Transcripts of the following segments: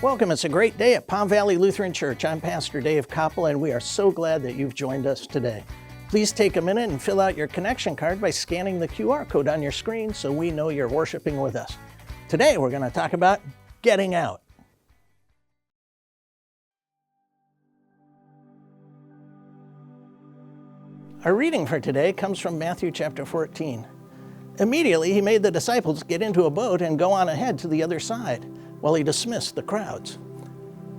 Welcome. It's a great day at Palm Valley Lutheran Church. I'm Pastor Dave Koppel, and we are so glad that you've joined us today. Please take a minute and fill out your connection card by scanning the QR code on your screen so we know you're worshiping with us. Today, we're going to talk about getting out. Our reading for today comes from Matthew chapter 14. Immediately, he made the disciples get into a boat and go on ahead to the other side, while he dismissed the crowds.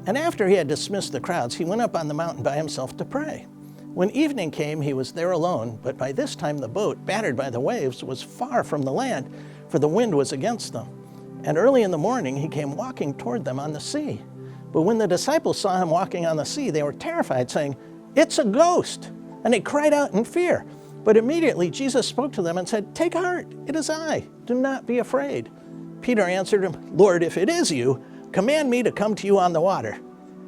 And after he had dismissed the crowds, he went up on the mountain by himself to pray. When evening came, he was there alone, but by this time the boat, battered by the waves, was far from the land, for the wind was against them. And early in the morning he came walking toward them on the sea. But when the disciples saw him walking on the sea, they were terrified, saying, "It's a ghost!" And they cried out in fear. But immediately Jesus spoke to them and said, "Take heart, it is I. Do not be afraid." Peter answered him, "Lord, if it is you, command me to come to you on the water."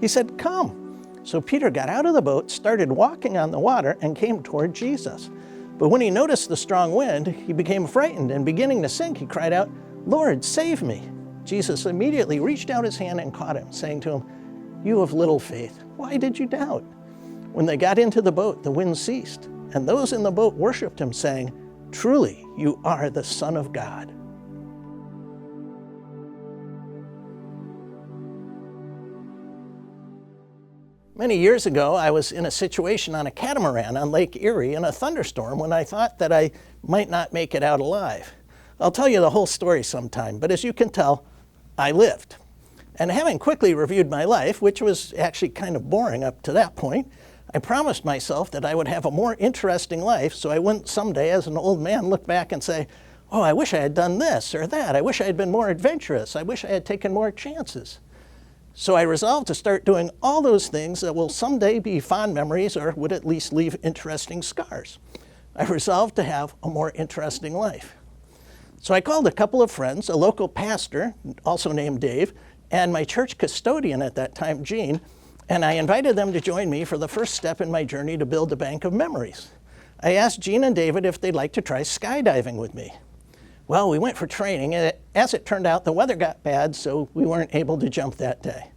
He said, "Come." So Peter got out of the boat, started walking on the water, and came toward Jesus. But when he noticed the strong wind, he became frightened, and beginning to sink, he cried out, "Lord, save me." Jesus immediately reached out his hand and caught him, saying to him, "You of little faith, why did you doubt?" When they got into the boat, the wind ceased, and those in the boat worshipped him, saying, "Truly, you are the Son of God." Many years ago, I was in a situation on a catamaran on Lake Erie in a thunderstorm when I thought that I might not make it out alive. I'll tell you the whole story sometime, but as you can tell, I lived. And having quickly reviewed my life, which was actually kind of boring up to that point, I promised myself that I would have a more interesting life so I wouldn't someday as an old man look back and say, "Oh, I wish I had done this or that. I wish I had been more adventurous. I wish I had taken more chances." So I resolved to start doing all those things that will someday be fond memories or would at least leave interesting scars. I resolved to have a more interesting life. So I called a couple of friends, a local pastor, also named Dave, and my church custodian at that time, Gene, and I invited them to join me for the first step in my journey to build a bank of memories. I asked Gene and David if they'd like to try skydiving with me. Well, we went for training, and as it turned out, the weather got bad, so we weren't able to jump that day.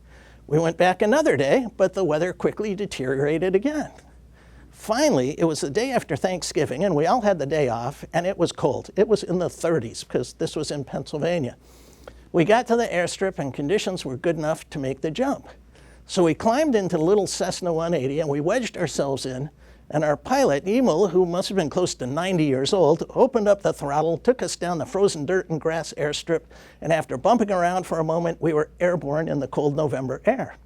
We went back another day, but the weather quickly deteriorated again. Finally, it was the day after Thanksgiving, and we all had the day off, and it was cold. It was in the 30s, because this was in Pennsylvania. We got to the airstrip, and conditions were good enough to make the jump. So we climbed into the little Cessna 180, and we wedged ourselves in, and our pilot, Emil, who must have been close to 90 years old, opened up the throttle, took us down the frozen dirt and grass airstrip, and after bumping around for a moment, we were airborne in the cold November air.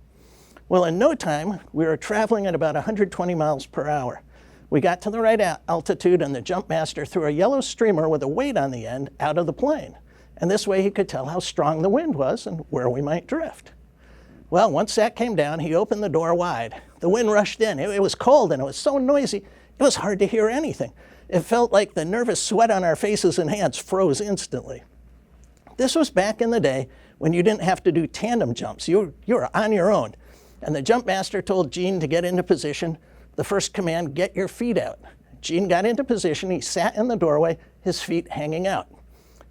Well, in no time, we were traveling at about 120 miles per hour. We got to the right altitude, and the jump master threw a yellow streamer with a weight on the end out of the plane. And this way he could tell how strong the wind was and where we might drift. Well, once that came down, he opened the door wide. The wind rushed in. It was cold and it was so noisy, it was hard to hear anything. It felt like the nervous sweat on our faces and hands froze instantly. This was back in the day when you didn't have to do tandem jumps. You were on your own. And the jump master told Gene to get into position. The first command, "Get your feet out." Gene got into position. He sat in the doorway, his feet hanging out.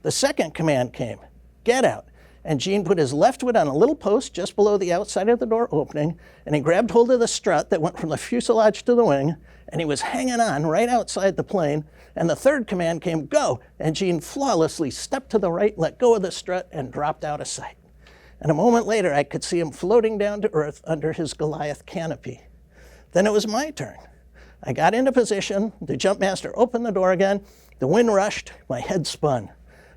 The second command came, "Get out." And Gene put his left foot on a little post just below the outside of the door opening, and he grabbed hold of the strut that went from the fuselage to the wing, and he was hanging on right outside the plane. And the third command came, "Go!" And Gene flawlessly stepped to the right, let go of the strut, and dropped out of sight. And a moment later, I could see him floating down to earth under his Goliath canopy. Then it was my turn. I got into position, the jump master opened the door again, the wind rushed, my head spun.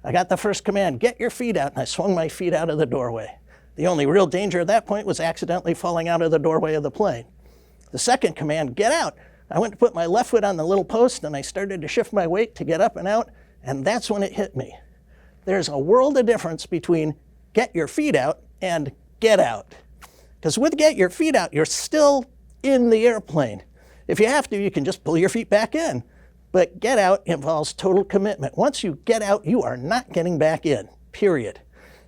I got the first command, "Get your feet out," and I swung my feet out of the doorway. The only real danger at that point was accidentally falling out of the doorway of the plane. The second command, "Get out." I went to put my left foot on the little post, and I started to shift my weight to get up and out, and that's when it hit me. There's a world of difference between "get your feet out" and "get out." Because with "get your feet out," you're still in the airplane. If you have to, you can just pull your feet back in. But "get out" involves total commitment. Once you get out, you are not getting back in, period.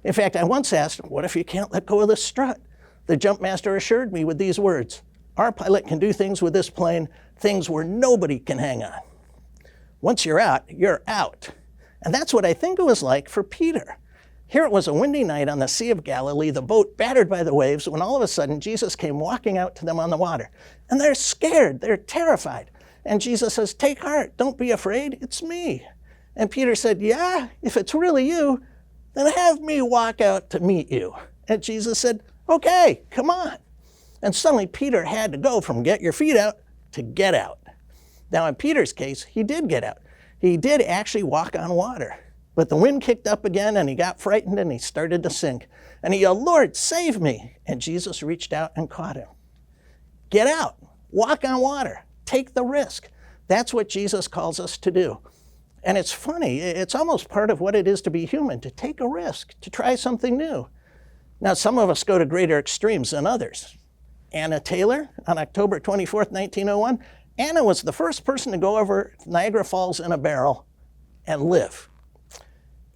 In fact, I once asked, "What if you can't let go of the strut?" The jump master assured me with these words, "Our pilot can do things with this plane, things where nobody can hang on." Once you're out, you're out. And that's what I think it was like for Peter. Here it was a windy night on the Sea of Galilee, the boat battered by the waves, when all of a sudden Jesus came walking out to them on the water. And they're scared, they're terrified. And Jesus says, "Take heart, don't be afraid, it's me." And Peter said, "Yeah, if it's really you, then have me walk out to meet you." And Jesus said, "Okay, come on." And suddenly Peter had to go from get your feet out to get out. Now in Peter's case, he did get out. He did actually walk on water. But the wind kicked up again and he got frightened and he started to sink. And he yelled, "Lord, save me." And Jesus reached out and caught him. Get out, walk on water, take the risk. That's what Jesus calls us to do. And it's funny, it's almost part of what it is to be human, to take a risk, to try something new. Now, some of us go to greater extremes than others. Anna Taylor, on October 24th, 1901, Anna was the first person to go over Niagara Falls in a barrel and live.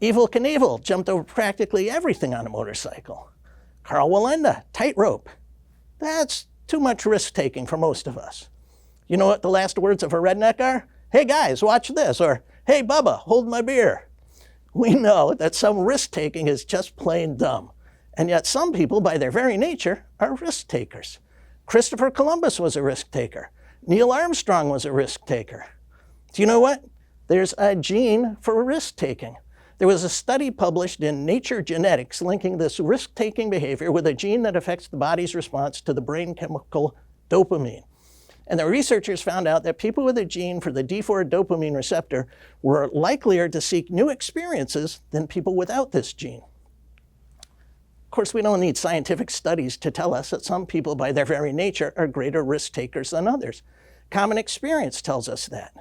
Evel Knievel jumped over practically everything on a motorcycle. Karl Wallenda, tightrope. That's too much risk-taking for most of us. You know what the last words of a redneck are? "Hey guys, watch this," or "Hey Bubba, hold my beer." We know that some risk-taking is just plain dumb. And yet some people, by their very nature, are risk-takers. Christopher Columbus was a risk-taker. Neil Armstrong was a risk-taker. Do you know what? There's a gene for risk-taking. There was a study published in Nature Genetics linking this risk-taking behavior with a gene that affects the body's response to the brain chemical dopamine. And the researchers found out that people with a gene for the D4 dopamine receptor were likelier to seek new experiences than people without this gene. Of course, we don't need scientific studies to tell us that some people by their very nature are greater risk takers than others. Common experience tells us that.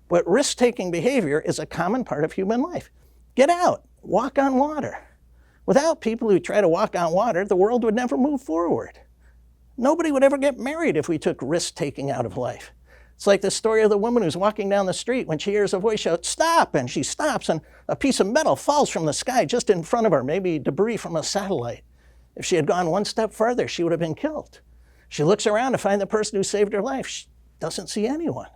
But risk-taking behavior is a common part of human life. Get out, walk on water. Without people who try to walk on water, the world would never move forward. Nobody would ever get married if we took risk-taking out of life. It's like the story of the woman who's walking down the street when she hears a voice shout, "Stop!" And she stops and a piece of metal falls from the sky just in front of her, maybe debris from a satellite. If she had gone one step farther, she would have been killed. She looks around to find the person who saved her life. She doesn't see anyone.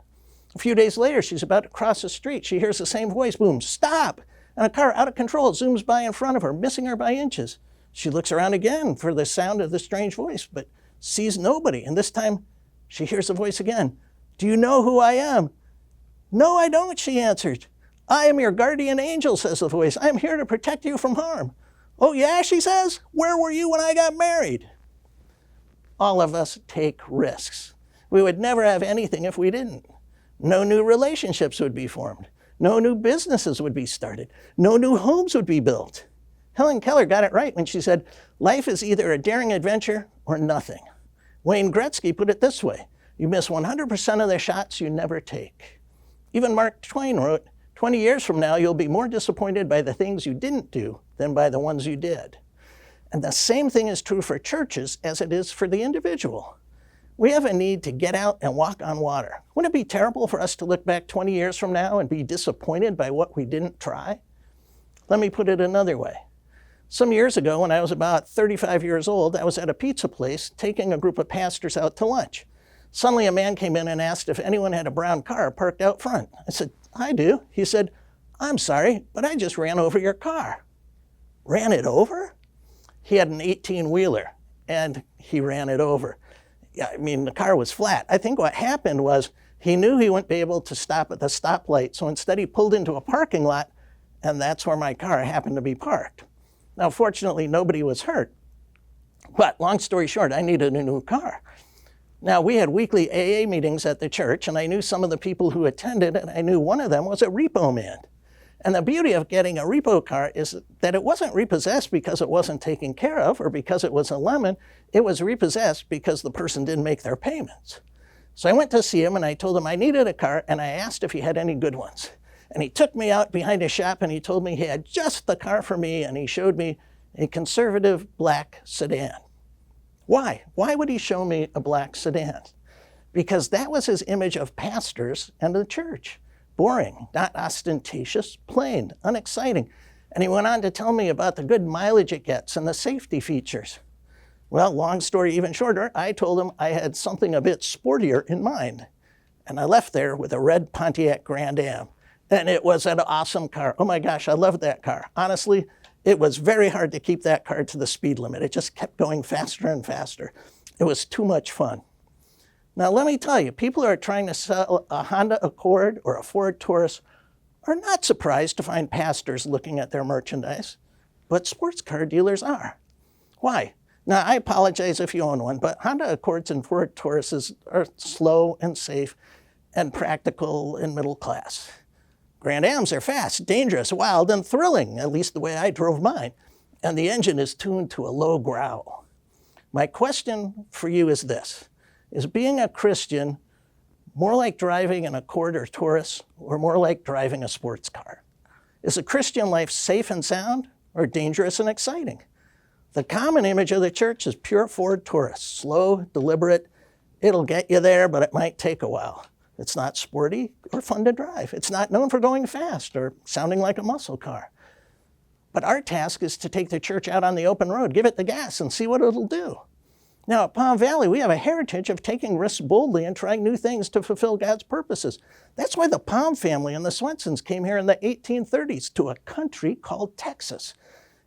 A few days later, she's about to cross the street. She hears the same voice, boom, "Stop!" And a car out of control zooms by in front of her, missing her by inches. She looks around again for the sound of the strange voice, but sees nobody. And this time she hears the voice again. "Do you know who I am?" "No, I don't," she answered. "I am your guardian angel," says the voice. "I am here to protect you from harm." "Oh yeah," she says. "Where were you when I got married?" All of us take risks. We would never have anything if we didn't. No new relationships would be formed. No new businesses would be started. No new homes would be built. Helen Keller got it right when she said, "Life is either a daring adventure or nothing." Wayne Gretzky put it this way, "You miss 100% of the shots you never take." Even Mark Twain wrote, 20 years from now, you'll be more disappointed by the things you didn't do than by the ones you did. And the same thing is true for churches as it is for the individual. We have a need to get out and walk on water. Wouldn't it be terrible for us to look back 20 years from now and be disappointed by what we didn't try? Let me put it another way. Some years ago, when I was about 35 years old, I was at a pizza place taking a group of pastors out to lunch. Suddenly a man came in and asked if anyone had a brown car parked out front. I said, "I do." He said, "I'm sorry, but I just ran over your car." Ran it over? He had an 18-wheeler and he ran it over. Yeah, I mean, the car was flat. I think what happened was he knew he wouldn't be able to stop at the stoplight, so instead he pulled into a parking lot, and that's where my car happened to be parked. Now, fortunately, nobody was hurt. But long story short, I needed a new car. Now, we had weekly AA meetings at the church, and I knew some of the people who attended, and I knew one of them was a repo man. And the beauty of getting a repo car is that it wasn't repossessed because it wasn't taken care of or because it was a lemon. It was repossessed because the person didn't make their payments. So I went to see him and I told him I needed a car and I asked if he had any good ones. And he took me out behind his shop and he told me he had just the car for me, and he showed me a conservative black sedan. Why? Why would he show me a black sedan? Because that was his image of pastors and the church. Boring, not ostentatious, plain, unexciting. And he went on to tell me about the good mileage it gets and the safety features. Well, long story even shorter, I told him I had something a bit sportier in mind. And I left there with a red Pontiac Grand Am. And it was an awesome car. Oh my gosh, I loved that car. Honestly, It was very hard to keep that car to the speed limit. It just kept going faster and faster. It was too much fun. Now, let me tell you, people who are trying to sell a Honda Accord or a Ford Taurus are not surprised to find pastors looking at their merchandise, but sports car dealers are. Why? Now, I apologize if you own one, but Honda Accords and Ford Tauruses are slow and safe and practical and middle class. Grand Ams are fast, dangerous, wild, and thrilling, at least the way I drove mine, and the engine is tuned to a low growl. My question for you is this: is being a Christian more like driving an Accord or Taurus, or more like driving a sports car? Is a Christian life safe and sound, or dangerous and exciting? The common image of the church is pure Ford Taurus, slow, deliberate. It'll get you there, but it might take a while. It's not sporty or fun to drive. It's not known for going fast or sounding like a muscle car. But our task is to take the church out on the open road, give it the gas, and see what it'll do. Now, at Palm Valley, we have a heritage of taking risks boldly and trying new things to fulfill God's purposes. That's why the Palm family and the Swensons came here in the 1830s to a country called Texas.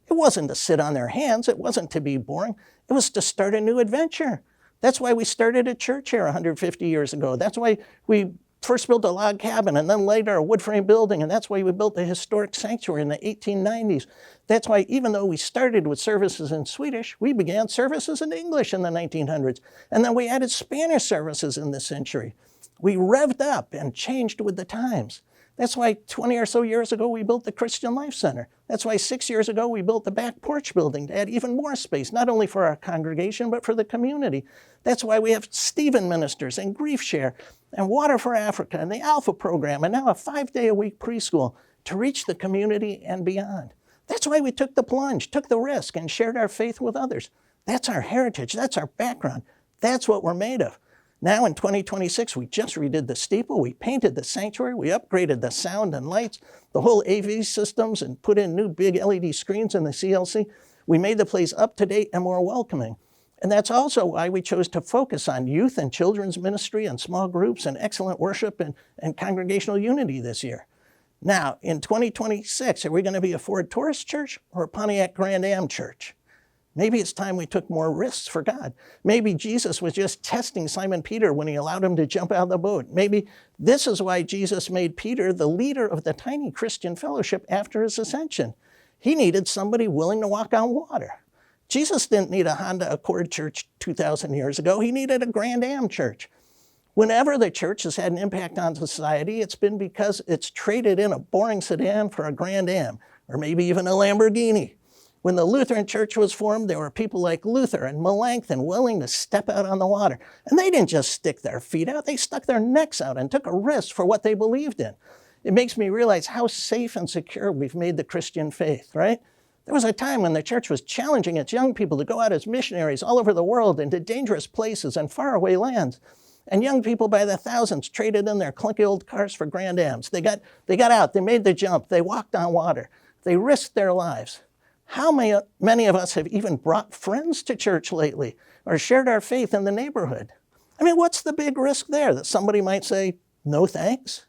It wasn't to sit on their hands. It wasn't to be boring. It was to start a new adventure. That's why we started a church here 150 years ago. That's why we first built a log cabin and then later a wood frame building, and that's why we built the historic sanctuary in the 1890s. That's why even though we started with services in Swedish, we began services in English in the 1900s, and then we added Spanish services in this century. We revved up and changed with the times. That's why 20 or so years ago we built the Christian Life Center. That's why 6 years ago we built the back porch building to add even more space, not only for our congregation, but for the community. That's why we have Stephen Ministers and Grief Share and Water for Africa and the Alpha program and now a 5-day-a-week preschool to reach the community and beyond. That's why we took the plunge, took the risk, and shared our faith with others. That's our heritage. That's our background. That's what we're made of. Now in 2026, we just redid the steeple, we painted the sanctuary, we upgraded the sound and lights, the whole AV systems, and put in new big LED screens in the CLC. We made the place up to date and more welcoming. And that's also why we chose to focus on youth and children's ministry and small groups and excellent worship and congregational unity this year. Now, in 2026, are we going to be a Ford Taurus church or a Pontiac Grand Am church? Maybe it's time we took more risks for God. Maybe Jesus was just testing Simon Peter when he allowed him to jump out of the boat. Maybe this is why Jesus made Peter the leader of the tiny Christian fellowship after his ascension. He needed somebody willing to walk on water. Jesus didn't need a Honda Accord church 2,000 years ago. He needed a Grand Am church. Whenever the church has had an impact on society, it's been because it's traded in a boring sedan for a Grand Am, or maybe even a Lamborghini. When the Lutheran Church was formed, there were people like Luther and Melanchthon willing to step out on the water. And they didn't just stick their feet out, they stuck their necks out and took a risk for what they believed in. It makes me realize how safe and secure we've made the Christian faith, right? There was a time when the church was challenging its young people to go out as missionaries all over the world into dangerous places and faraway lands. And young people by the thousands traded in their clunky old cars for Grand Ams. They got out, they made the jump, they walked on water, they risked their lives. How many of us have even brought friends to church lately or shared our faith in the neighborhood? I mean, what's the big risk there? That somebody might say, no thanks?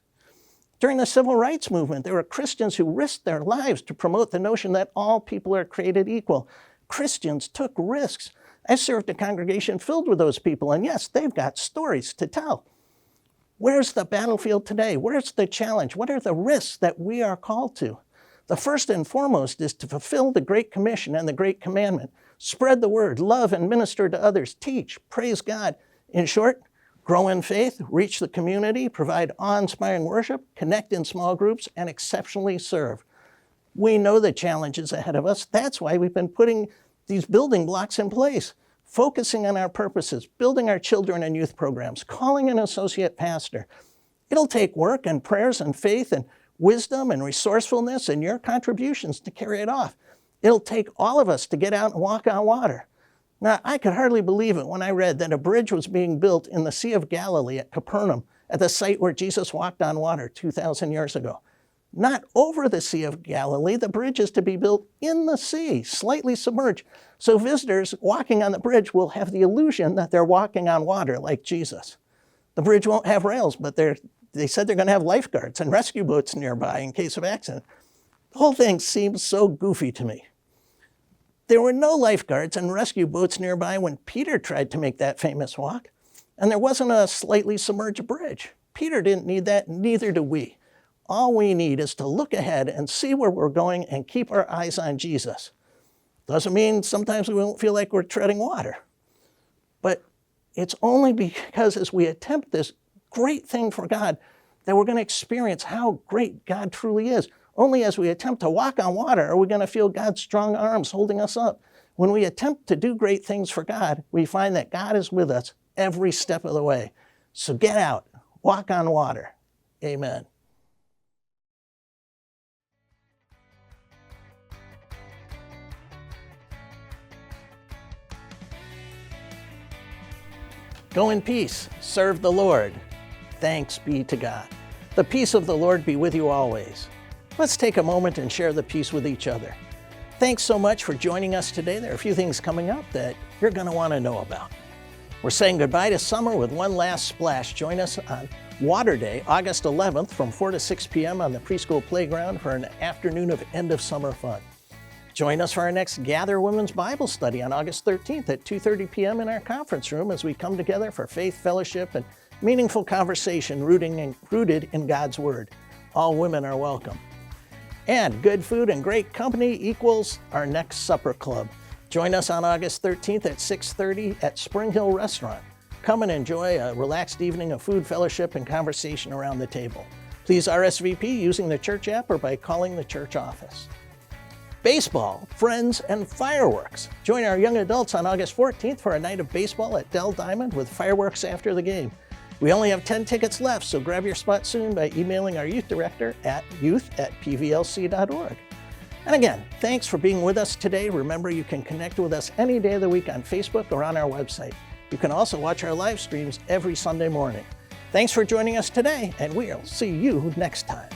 During the civil rights movement, there were Christians who risked their lives to promote the notion that all people are created equal. Christians took risks. I served a congregation filled with those people, and yes, they've got stories to tell. Where's the battlefield today? Where's the challenge? What are the risks that we are called to? The first and foremost is to fulfill the Great Commission and the Great Commandment. Spread the word, love and minister to others, teach, praise God. In short, grow in faith, reach the community, provide awe-inspiring worship, connect in small groups, and exceptionally serve. We know the challenges ahead of us. That's why we've been putting these building blocks in place, focusing on our purposes, building our children and youth programs, calling an associate pastor. It'll take work and prayers and faith and wisdom and resourcefulness and your contributions to carry it off. It'll take all of us to get out and walk on water. Now, I could hardly believe it when I read that a bridge was being built in the Sea of Galilee at Capernaum, at the site where Jesus walked on water 2,000 years ago. Not over the Sea of Galilee, the bridge is to be built in the sea, slightly submerged, so visitors walking on the bridge will have the illusion that they're walking on water like Jesus. The bridge won't have rails, but they said they're going to have lifeguards and rescue boats nearby in case of accident. The whole thing seems so goofy to me. There were no lifeguards and rescue boats nearby when Peter tried to make that famous walk. And there wasn't a slightly submerged bridge. Peter didn't need that, neither do we. All we need is to look ahead and see where we're going and keep our eyes on Jesus. Doesn't mean sometimes we won't feel like we're treading water. But it's only because as we attempt this great thing for God that we're going to experience how great God truly is. Only as we attempt to walk on water are we going to feel God's strong arms holding us up. When we attempt to do great things for God, we find that God is with us every step of the way. So get out, walk on water. Amen. Go in peace, serve the Lord. Thanks be to God. The peace of the Lord be with you always. Let's take a moment and share the peace with each other. Thanks so much for joining us today. There are a few things coming up that you're going to want to know about. We're saying goodbye to summer with one last splash. Join us on Water Day, August 11th from 4 to 6 p.m. on the preschool playground for an afternoon of end of summer fun. Join us for our next Gather Women's Bible Study on August 13th at 2:30 p.m. in our conference room as we come together for faith, fellowship, and meaningful conversation rooted in God's Word. All women are welcome. And good food and great company equals our next supper club. Join us on August 13th at 6:30 at Spring Hill Restaurant. Come and enjoy a relaxed evening of food, fellowship, and conversation around the table. Please RSVP using the church app or by calling the church office. Baseball, friends, and fireworks. Join our young adults on August 14th for a night of baseball at Dell Diamond with fireworks after the game. We only have 10 tickets left, so grab your spot soon by emailing our youth director at youth@pvlc.org. And again, thanks for being with us today. Remember, you can connect with us any day of the week on Facebook or on our website. You can also watch our live streams every Sunday morning. Thanks for joining us today, and we'll see you next time.